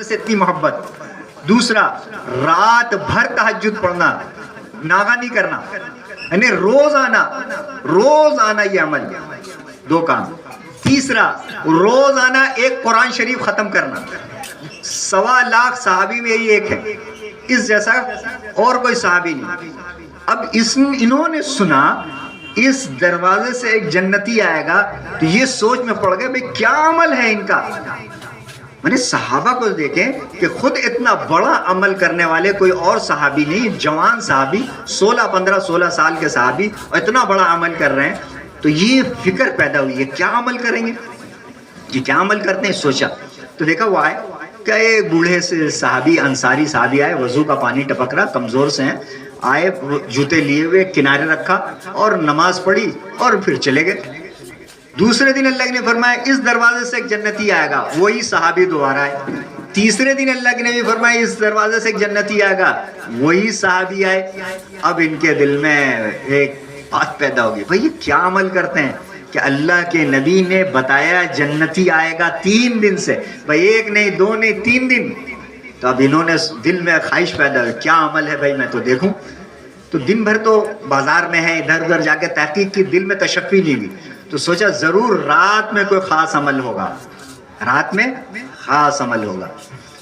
سے اتنی محبت. دوسرا رات بھر تہجد پڑھنا, ناغہ نہیں کرنا, یعنی روزانہ یہ عمل, 2 کام. تیسرا روزانہ ایک قرآن شریف ختم کرنا. 1.25 لاکھ صحابی میں یہی ایک ہے, اس جیسا اور کوئی صحابی نہیں. اب انہوں نے سنا اس دروازے سے ایک جنتی آئے گا, تو یہ سوچ میں پڑ گئے بھئی کیا عمل ہے ان کا. میں نے صحابہ کو دیکھیں کہ خود اتنا بڑا عمل کرنے والے کوئی اور صحابی نہیں, جوان صحابی 16 سال کے صحابی, اور اتنا بڑا عمل کر رہے ہیں. تو یہ فکر پیدا ہوئی ہے کیا عمل کریں گے, یہ کیا عمل کرتے ہیں. سوچا تو دیکھا وہ آئے کہ ایک بوڑھے سے صحابی, انصاری صحابی آئے, وضو کا پانی ٹپک رہا, کمزور سے ہیں, آئے جوتے لیے ہوئے کنارے رکھا اور نماز پڑھی اور پھر چلے گئے. دوسرے دن اللہ نے فرمایا اس دروازے سے ایک جنتی آئے گا, وہی صحابی دوبارہ آئے. تیسرے دن اللہ کے نبی فرمایا اس دروازے سے ایک جنتی آئے گا, وہی صحابی آئے. اب ان کے دل میں ایک بات پیدا ہوگی, بھئی یہ کیا عمل کرتے ہیں کہ اللہ کے نبی نے بتایا جنتی آئے گا 3 دن سے, بھئی 1 نہیں 2 نہیں 3 دن. تو اب انہوں نے دل میں خواہش پیدا ہوئی کیا عمل ہے بھئی میں تو دیکھوں. تو دن بھر تو بازار میں ہے, ادھر ادھر جا کے تحقیق کی, دل میں تشفی نہیں ہوئی. تو سوچا ضرور رات میں کوئی خاص عمل ہوگا, رات میں خاص عمل ہوگا.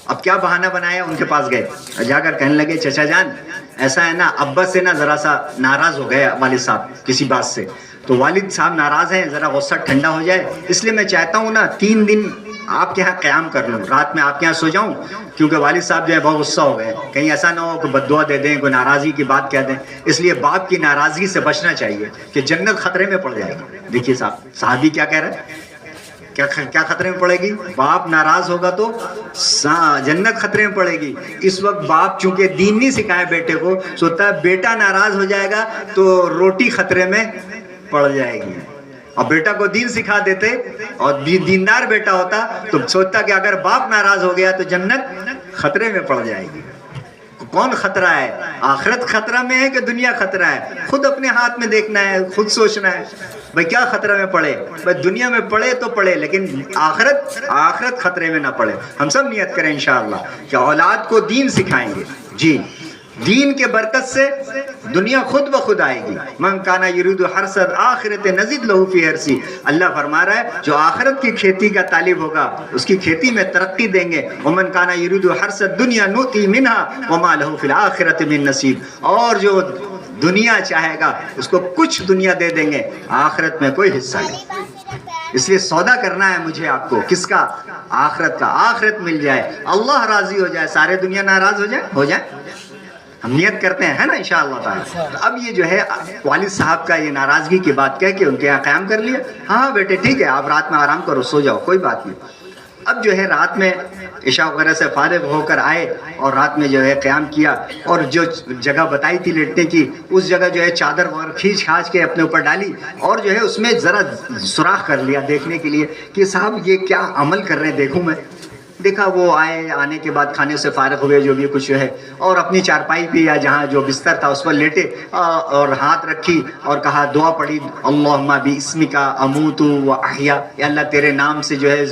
اب کیا بہانہ بنایا, ان کے پاس گئے, جا کر کہنے لگے چچا جان ایسا ہے نا, ابا سے نا ذرا سا ناراض ہو گئے والد صاحب کسی بات سے, تو والد صاحب ناراض ہیں, ذرا غصہ ٹھنڈا ہو جائے, اس لیے میں چاہتا ہوں نا 3 دن آپ کے ہاں قیام کر لوں, رات میں آپ کے ہاں سو جاؤں, کیونکہ والد صاحب جو ہے بہت غصہ ہو گئے, کہیں ایسا نہ ہو کہ بد دعا دے دیں, کوئی ناراضگی کی بات کہہ دیں. اس لیے باپ کی ناراضگی سے بچنا چاہیے کہ جنت خطرے میں پڑ جائے گی. دیکھیے صحابی کیا کہہ رہے ہیں, کیا خطرے میں پڑے گی, باپ ناراض ہوگا تو جنت خطرے میں پڑے گی. اس وقت باپ چونکہ دین نہیں سکھائے بیٹے کو, سوچتا ہے بیٹا ناراض ہو جائے گا تو روٹی خطرے میں پڑ جائے گی. اور بیٹا کو دین سکھا دیتے اور دیندار بیٹا ہوتا تو سوچتا کہ اگر باپ ناراض ہو گیا تو جنت خطرے میں پڑ جائے گی. کون خطرہ ہے, آخرت خطرہ میں ہے کہ دنیا خطرہ ہے, خود اپنے ہاتھ میں دیکھنا ہے, خود سوچنا ہے بھئی کیا خطرہ میں پڑے. بھئی دنیا میں پڑے تو پڑے, لیکن آخرت خطرے میں نہ پڑے. ہم سب نیت کریں انشاءاللہ کہ اولاد کو دین سکھائیں گے. جی دین کے برکت سے دنیا خود بخود آئے گی. من کانا یرید حرث الآخرۃ نزد لہ فی حرثہ, اللہ فرما رہا ہے جو آخرت کی کھیتی کا طالب ہوگا اس کی کھیتی میں ترقی دیں گے. ومن کانا یرید حرث الدنیا نؤتی منہا وما لہ فی الآخرۃ من نصیب, اور جو دنیا چاہے گا اس کو کچھ دنیا دے دیں گے, آخرت میں کوئی حصہ نہیں. اس لیے سودا کرنا ہے مجھے آپ کو, کس کا, آخرت کا. آخرت مل جائے, اللہ راضی ہو جائے, سارے دنیا ناراض ہو جائے. ہم نیت کرتے ہیں نا انشاءاللہ تعالی. اب یہ جو ہے والد صاحب کا یہ ناراضگی کی بات کہہ کے ان کے یہاں قیام کر لیا. ہاں بیٹے ٹھیک ہے, آپ رات میں آرام کرو, سو جاؤ, کوئی بات نہیں. اب جو ہے رات میں عشاء وغیرہ سے فارغ ہو کر آئے اور رات میں جو ہے قیام کیا, اور جو جگہ بتائی تھی لیٹنے کی اس جگہ جو ہے چادر وغیرہ کھینچ کھانچ کے اپنے اوپر ڈالی, اور جو ہے اس میں ذرا سوراخ کر لیا دیکھنے کے لیے کہ صاحب یہ کیا عمل کر رہے ہیں, دیکھوں میں. دیکھا وہ آئے, آنے کے بعد کھانے سے فارغ ہوئے جو بھی کچھ ہے, اور اپنی چارپائی پہ یا جہاں جو بستر تھا اس پر لیٹے اور ہاتھ رکھی اور کہا, دعا پڑھی, اللہم باسمک اموت و احیا, یا اللہ تیرے نام سے جو ہے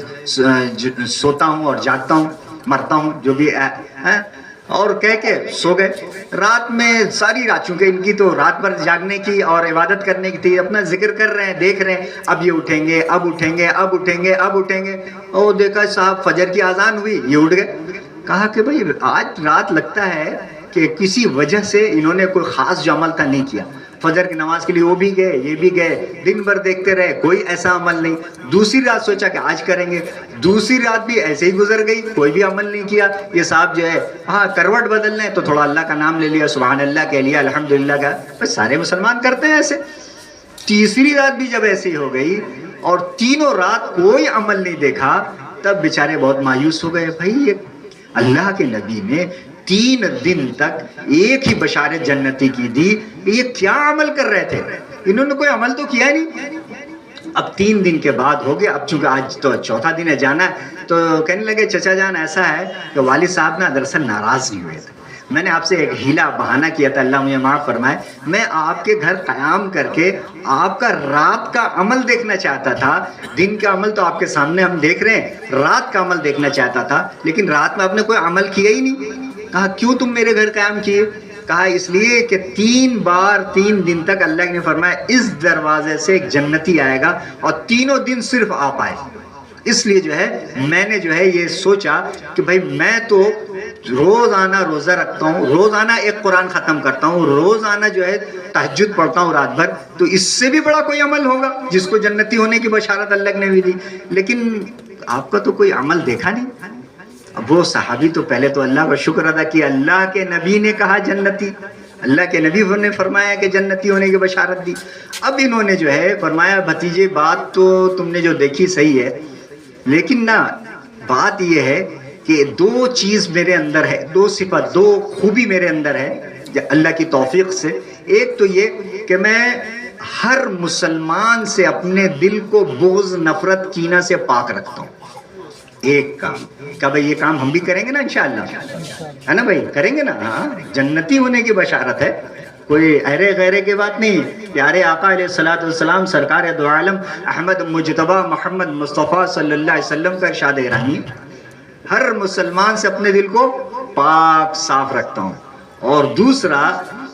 سوتا ہوں اور جاگتا ہوں, مرتا ہوں, جو بھی ہے, اور کہہ کے سو گئے. رات میں ساری رات, چونکہ ان کی تو رات بھر جاگنے کی اور عبادت کرنے کی تھی, اپنا ذکر کر رہے ہیں, دیکھ رہے ہیں اب یہ اٹھیں گے, اب اٹھیں گے, اب اٹھیں گے, اب اٹھیں گے. اور دیکھا صاحب فجر کی اذان ہوئی, یہ اٹھ گئے. کہا کہ بھئی آج رات لگتا ہے کہ کسی وجہ سے انہوں نے کوئی خاص جو عمل تھا نہیں کیا. فجر کی نماز کے لیے وہ بھی گئے, یہ بھی گئے, دن بھر دیکھتے رہے, کوئی ایسا عمل نہیں. دوسری رات سوچا کہ آج کریں گے, دوسری رات بھی ایسے ہی گزر گئی, کوئی بھی عمل نہیں کیا. یہ صاحب جو ہے ہاں کروٹ بدل لیں تو تھوڑا اللہ کا نام لے لیا, سبحان اللہ کہہ لیا, الحمدللہ کا, بس سارے مسلمان کرتے ہیں ایسے. تیسری رات بھی جب ایسے ہی ہو گئی اور تینوں رات کوئی عمل نہیں دیکھا, تب بیچارے بہت مایوس ہو گئے. بھائی یہ اللہ کے نبی نے 3 دن تک ایک ہی بشارت جنتی کی دی, یہ کیا عمل کر رہے تھے, انہوں نے کوئی عمل تو کیا نہیں. اب 3 دن کے بعد ہو گیا, اب چونکہ آج تو 4تھا دن ہے, جانا ہے, تو کہنے لگے چچا جان ایسا ہے کہ والد صاحب نا دراصل ناراض نہیں ہوئے تھے, میں نے آپ سے ایک ہیلا بہانہ کیا تھا، اللہ مجھے معاف فرمائے، میں آپ کے گھر قیام کر کے آپ کا رات کا عمل دیکھنا چاہتا تھا. دن کا عمل تو آپ کے سامنے ہم دیکھ رہے ہیں، رات کا عمل دیکھنا چاہتا تھا، لیکن رات میں آپ نے کوئی عمل کیا ہی نہیں. کہا کیوں تم میرے گھر قیام کیے؟ کہا اس لیے کہ 3 بار 3 دن تک اللہ نے فرمایا اس دروازے سے ایک جنتی آئے گا اور تینوں دن صرف آپ آئے. اس لیے جو ہے میں نے جو ہے یہ سوچا کہ بھائی میں تو روزانہ روزہ رکھتا ہوں، روزانہ ایک قرآن ختم کرتا ہوں، روزانہ جو ہے تہجد پڑھتا ہوں رات بھر، تو اس سے بھی بڑا کوئی عمل ہوگا جس کو جنتی ہونے کی بشارت اللہ نے بھی دی. لیکن آپ کا تو کوئی عمل دیکھا نہیں. اب وہ صحابی تو پہلے تو اللہ کا شکر ادا کیا، اللہ کے نبی نے کہا جنتی، اللہ کے نبی نے فرمایا کہ جنتی ہونے کی بشارت دی. اب انہوں نے جو ہے فرمایا بھتیجے بات تو تم نے جو دیکھی صحیح ہے، لیکن نہ بات یہ ہے کہ 2 چیز میرے اندر ہے، 2 صفت، 2 خوبی میرے اندر ہے اللہ کی توفیق سے. ایک تو یہ کہ میں ہر مسلمان سے اپنے دل کو بغض، نفرت، کینہ سے پاک رکھتا ہوں. ایک کام کہ بھائی یہ کام ہم بھی کریں گے نا انشاءاللہ، ہے نا بھائی، کریں گے نا. ہاں جنتی ہونے کی بشارت ہے، کوئی ارے غیرے کی بات نہیں. پیارے آقا علیہ الصلوۃ والسلام سرکار دو عالم احمد مجتبی محمد مصطفیٰ صلی اللہ علیہ وسلم کا ارشاد گرامی، ہر مسلمان سے اپنے دل کو پاک صاف رکھتا ہوں. اور دوسرا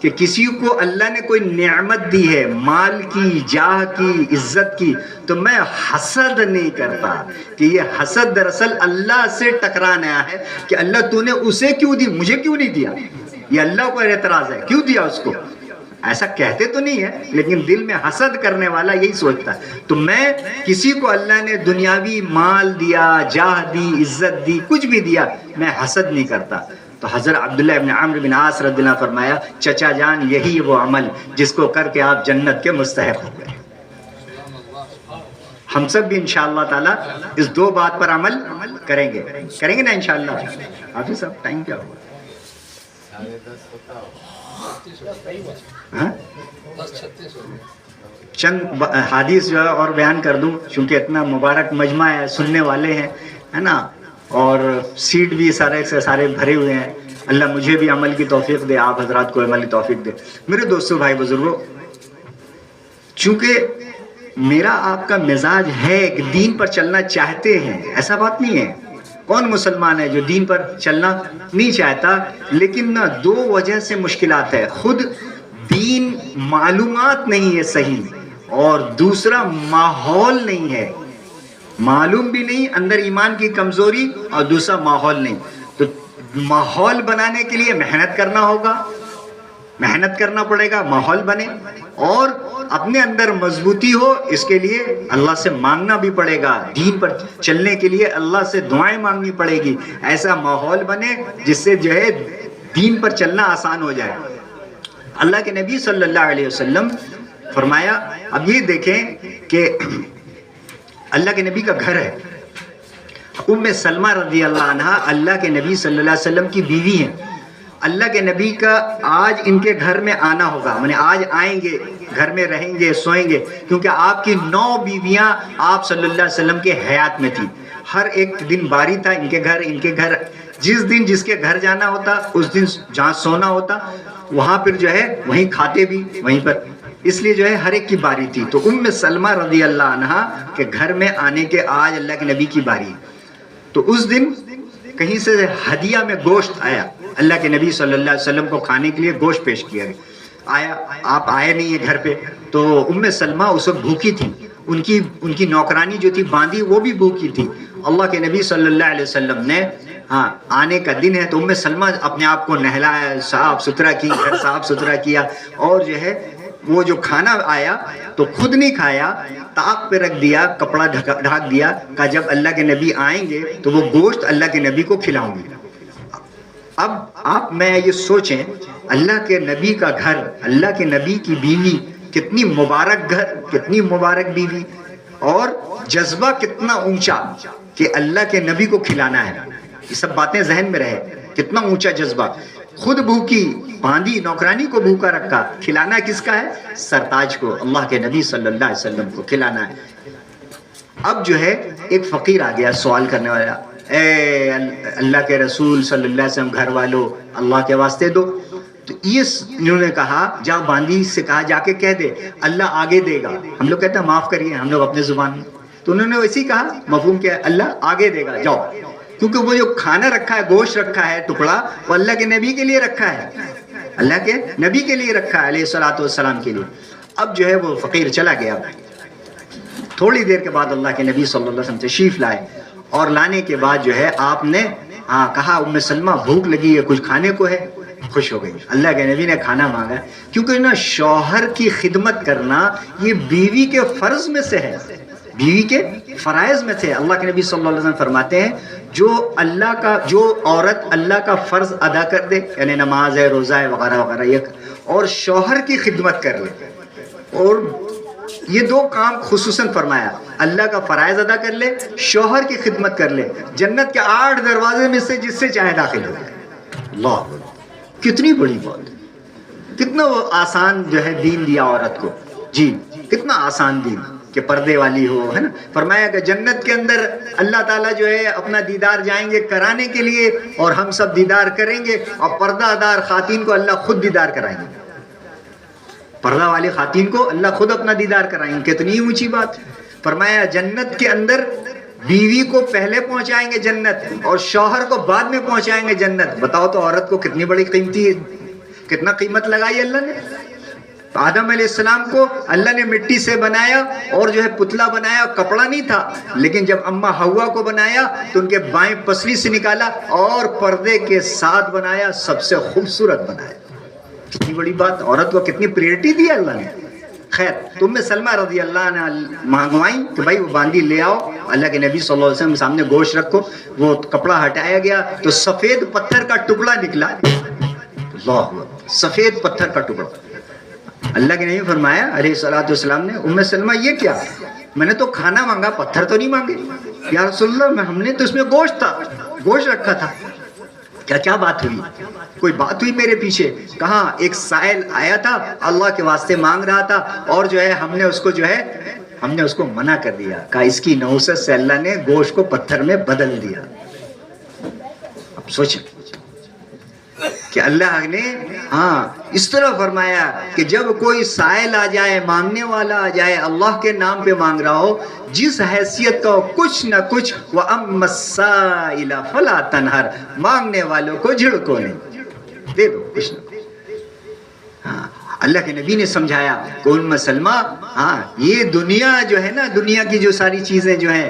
کہ کسی کو اللہ نے کوئی نعمت دی ہے، مال کی، جاہ کی، عزت کی، تو میں حسد نہیں کرتا کہ یہ حسد دراصل اللہ سے ٹکرانا ہے کہ اللہ تو نے اسے کیوں دی، مجھے کیوں نہیں دیا. یہ اللہ کو اعتراض ہے، کیوں دیا اس کو. ایسا کہتے تو نہیں ہے، لیکن دل میں حسد کرنے والا یہی سوچتا ہے. تو میں کسی کو اللہ نے دنیاوی مال دیا، جاہ دی، عزت دی، کچھ بھی دیا، میں حسد نہیں کرتا. تو حضرت عبداللہ ابن عمرو بن عاص رضی اللہ عنہ فرمایا چچا جان یہی وہ عمل جس کو کر کے آپ جنت کے مستحق ہو گئے. ہم سب بھی انشاءاللہ تعالی اس 2 بات پر عمل کریں گے نا انشاءاللہ. حافظ صاحب ٹائم کیا ہوا؟ چند حدیث جو ہے اور بیان کر دوں، چونکہ اتنا مبارک مجمع ہے، سننے والے ہیں، ہے نا، اور سیٹ بھی سارے سے سارے بھرے ہوئے ہیں. اللہ مجھے بھی عمل کی توفیق دے، آپ حضرات کو عمل کی توفیق دے. میرے دوستو، بھائی بزرگوں، چونکہ میرا آپ کا مزاج ہے کہ دین پر چلنا چاہتے ہیں، ایسا بات نہیں ہے. کون مسلمان ہے جو دین پر چلنا نہیں چاہتا؟ لیکن نہ 2 وجہ سے مشکلات ہے. خود دین معلومات نہیں ہے صحیح، اور دوسرا ماحول نہیں ہے، معلوم بھی نہیں، اندر ایمان کی کمزوری، اور دوسرا ماحول نہیں. تو ماحول بنانے کے لیے محنت کرنا ہوگا، محنت کرنا پڑے گا، ماحول بنے، اور اپنے اندر مضبوطی ہو، اس کے لیے اللہ سے مانگنا بھی پڑے گا. دین پر چلنے کے لیے اللہ سے دعائیں مانگنی پڑے گی، ایسا ماحول بنے جس سے جو ہے دین پر چلنا آسان ہو جائے. اللہ کے نبی صلی اللہ علیہ وسلم فرمایا، اب یہ دیکھیں کہ اللہ کے نبی کا گھر ہے. ام سلمہ رضی اللہ عنہ اللہ کے نبی صلی اللہ علیہ وسلم کی بیوی ہیں. اللہ کے نبی کا آج ان کے گھر میں آنا ہوگا، یعنی آج آئیں گے، گھر میں رہیں گے، سوئیں گے، کیونکہ آپ کی 9 بیویاں آپ صلی اللہ علیہ وسلم کے حیات میں تھی. ہر ایک دن باری تھا ان کے گھر. جس دن جس کے گھر جانا ہوتا، اس دن جہاں سونا ہوتا وہاں پھر جو ہے وہیں کھاتے بھی وہیں پر، اس لیے جو ہے ہر ایک کی باری تھی. تو ام سلمہ رضی اللہ عنہ کے گھر میں آنے کے آج اللہ کے نبی کی باری. تو اس دن کہیں سے ہدیہ میں گوشت آیا، اللہ کے نبی صلی اللہ علیہ وسلم کو کھانے کے لیے گوشت پیش کیا آیا. آپ آئے نہیں ہیں گھر پہ، تو ام سلمہ اس وقت بھوکی تھی. ان کی نوکرانی جو تھی باندھی، وہ بھی بھوکی تھی. اللہ کے نبی صلی اللہ علیہ وسلم نے آنے کا دن ہے تو ام سلمہ اپنے آپ کو نہلایا، صاف ستھرا کی، گھر صاف ستھرا کیا، اور جو ہے وہ جو کھانا آیا تو خود نہیں کھایا، طاق پہ رکھ دیا، کپڑا ڈھانک دیا، کہا جب اللہ کے نبی آئیں گے تو وہ گوشت اللہ کے نبی کو کھلاؤں گی. اب آپ میں یہ سوچیں، اللہ کے نبی کا گھر، اللہ کے نبی کی بیوی، کتنی مبارک گھر، کتنی مبارک بیوی، اور جذبہ کتنا اونچا کہ اللہ کے نبی کو کھلانا ہے. یہ سب باتیں ذہن میں رہے، کتنا اونچا جذبہ. خود بھوکی، باندھی، نوکرانی کو بھوکا رکھا، کھلانا کس کا ہے؟ سرتاج کو، اللہ کے نبی صلی اللہ علیہ وسلم کو کھلانا ہے. اب جو ہے ایک فقیر آ گیا سوال کرنے والا، اے اللہ کے رسول صلی اللہ علیہ وسلم گھر والوں اللہ کے واسطے دو. تو یہ انہوں نے کہا جا باندی سے کہا جا کے کہہ دے اللہ آگے دے گا. ہم لوگ کہتے ہیں معاف کریے ہم لوگ اپنے زبان میں, تو انہوں نے ویسے ہی کہا مفہوم کیا ہے اللہ آگے دے گا جاؤ, کیونکہ وہ جو کھانا رکھا ہے گوشت رکھا ہے ٹکڑا وہ اللہ کے نبی کے لیے رکھا ہے, اللہ کے نبی کے لیے رکھا ہے علیہ الصلوۃ والسلام کے لیے. اب جو ہے وہ فقیر چلا گیا. تھوڑی دیر کے بعد اللہ کے نبی صلی اللہ علیہ وسلم تشریف لائے اور لانے کے بعد جو ہے آپ نے کہا ام سلمہ بھوک لگی ہے کچھ کھانے کو ہے. خوش ہو گئی. اللہ کے نبی نے کھانا مانگا کیونکہ نا شوہر کی خدمت کرنا یہ بیوی کے فرض میں سے ہے, بیوی کے فرائض میں سے. اللہ کے نبی صلی اللہ علیہ وسلم فرماتے ہیں جو عورت اللہ کا فرض ادا کر دے یعنی نماز ہے روزہ ہے وغیرہ وغیرہ اور شوہر کی خدمت کر لے, اور یہ دو کام خصوصاً فرمایا اللہ کا فرائض ادا کر لے شوہر کی خدمت کر لے, جنت کے 8 دروازے میں سے جس سے چاہے داخل ہو جائے. اللہ کتنی بڑی بات, کتنا وہ آسان جو ہے دین دیا عورت کو. جی کتنا آسان دین کہ پردے والی ہو, ہے نا. فرمایا کہ جنت کے اندر اللہ تعالیٰ جو ہے اپنا دیدار جائیں گے کرانے کے لیے اور ہم سب دیدار کریں گے, اور پردہ دار خواتین کو اللہ خود دیدار کرائیں گے. پردہ والی خواتین کو اللہ خود اپنا دیدار کرائیں گے. کتنی اونچی بات. فرمایا جنت کے اندر بیوی کو پہلے پہنچائیں گے جنت اور شوہر کو بعد میں پہنچائیں گے جنت. بتاؤ تو عورت کو کتنی بڑی قیمتی ہے, کتنا قیمت لگائی اللہ نے. آدم علیہ السلام کو اللہ نے مٹی سے بنایا اور جو ہے پتلا بنایا, کپڑا نہیں تھا, لیکن جب اماں حوا کو بنایا تو ان کے بائیں پسلی سے نکالا اور پردے کے ساتھ بنایا, سب سے خوبصورت بنایا. کتنی بڑی بات, عورت کو کتنی پریورٹی دی اللہ نے. خیر تم میں سلمہ رضی اللہ عنہ مانگوائیں کہ بھائی وہ باندی لے آؤ, اللہ کے نبی صلی اللہ علیہ وسلم سامنے گوشت رکھو. وہ کپڑا ہٹایا گیا تو سفید پتھر کا ٹکڑا نکلا. اللہ, سفید پتھر کا ٹکڑا. اللہ کے نبی فرمایا علیہ الصلوۃ والسلام نے ام سلمہ یہ کیا, میں نے تو کھانا مانگا پتھر تو نہیں مانگے. یا رسول اللہ ہم نے تو اس میں گوشت تھا, گوشت رکھا تھا. کیا بات ہوئی, کوئی بات ہوئی میرے پیچھے. کہاں ایک سائل آیا تھا اللہ کے واسطے مانگ رہا تھا اور جو ہے ہم نے اس کو منع کر دیا. کہا اس کی نحوست سے اللہ نے گوشت کو پتھر میں بدل دیا. اب سوچیں کہ اللہ نے اس طرح فرمایا کہ جب کوئی سائل آ جائے, مانگنے والا آ جائے, اللہ کے نام پہ مانگ رہا ہو, جس حیثیت کا کچھ نہ کچھ وَأَمَّا السَّائِلَ فَلَا تَنْهَرْ, مانگنے والوں کو جھڑکو نہیں, دے دو کچھ نہ. اللہ کے نبی نے سمجھایا کہ ام سلمہ یہ دنیا جو ہے نا, دنیا کی جو ساری چیزیں جو ہیں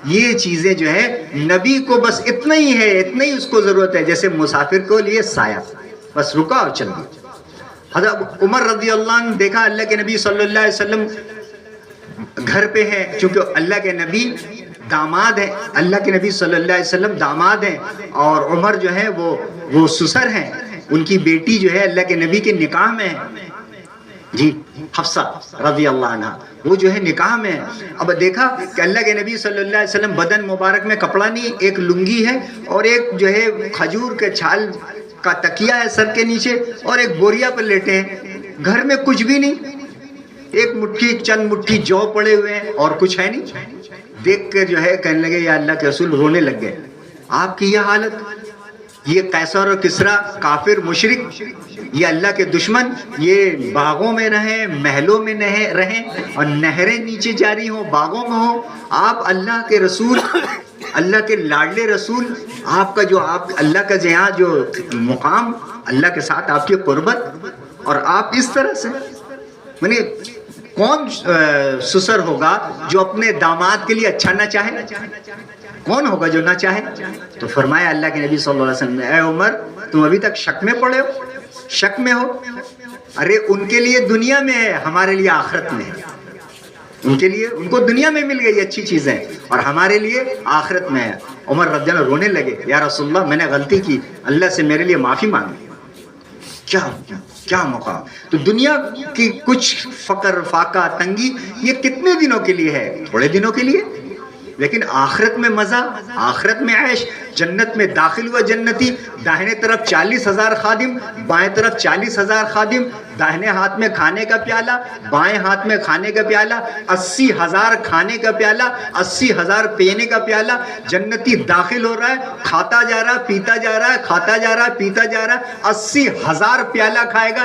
یہ چیزیں جو ہے نبی کو بس اتنا ہی ہے, اتنا ہی اس کو ضرورت ہے جیسے مسافر کو لیے سایہ, بس رکا اور چل گیا. حضرت عمر رضی اللہ عنہ دیکھا اللہ کے نبی صلی اللہ علیہ وسلم گھر پہ ہیں, چونکہ اللہ کے نبی داماد ہیں, اللہ کے نبی صلی اللہ علیہ وسلم داماد ہیں اور عمر جو ہے وہ سسر ہیں, ان کی بیٹی جو ہے اللہ کے نبی کے نکاح میں ہے. جی حفصہ رضی اللہ عنہ وہ جو ہے نکاح میں. اب دیکھا کہ اللہ کے نبی صلی اللہ علیہ وسلم بدن مبارک میں کپڑا نہیں, ایک لنگی ہے اور ایک جو ہے کھجور کے چھال کا تکیہ ہے سر کے نیچے اور ایک بوریا پر لیٹے ہیں. گھر میں کچھ بھی نہیں, ایک چند مٹھی جو پڑے ہوئے ہیں اور کچھ ہے نہیں. دیکھ کے جو ہے کہنے لگے یا اللہ کے رسول, رونے لگ گئے. آپ کی یہ حالت, یہ قیصر اور کسریٰ کافر مشرک, یہ اللہ کے دشمن, یہ باغوں میں رہیں, محلوں میں رہیں اور نہریں نیچے جاری ہوں, باغوں میں ہوں. آپ اللہ کے رسول, اللہ کے لاڈلے رسول, آپ کا جو اللہ کا جہاں جو مقام, اللہ کے ساتھ آپ کی قربت, اور آپ اس طرح سے, یعنی کون سسر ہوگا جو اپنے داماد کے لیے اچھا نہ چاہے, کون ہوگا جو نہ چاہے. تو فرمایا اللہ کے نبی صلی اللہ علیہ وسلم نے, اے عمر تم ابھی تک شک میں پڑے ہو, شک میں ہو. ارے ان کے لیے دنیا میں ہے, ہمارے لیے آخرت میں ہے. ان کے لیے, ان کو دنیا میں مل گئی اچھی چیزیں اور ہمارے لیے آخرت میں ہے. عمر رضی اللہ عنہ رونے لگے, یا رسول اللہ میں نے غلطی کی, اللہ سے میرے لیے معافی مانگی. کیا موقع. تو دنیا کی کچھ فقر فاقہ تنگی یہ کتنے دنوں کے لیے ہے, تھوڑے دنوں کے لیے. لیکن آخرت میں مزہ، آخرت میں عیش، جنت میں داخل ہوا جنتی، داہنے طرف 40,000 خادم، بائیں طرف 40,000 خادم، داہنے ہاتھ میں کھانے کا پیالہ، بائیں ہاتھ میں کھانے کا پیالہ، 80,000 کھانے کا پیالہ، 80,000 پینے کا پیالہ. جنتی داخل ہو رہا ہے، کھاتا جا رہا ہے، پیتا جا رہا ہے، کھاتا جا رہا ہے، پیتا جا رہا ہے، 80,000 پیالہ کھائے گا.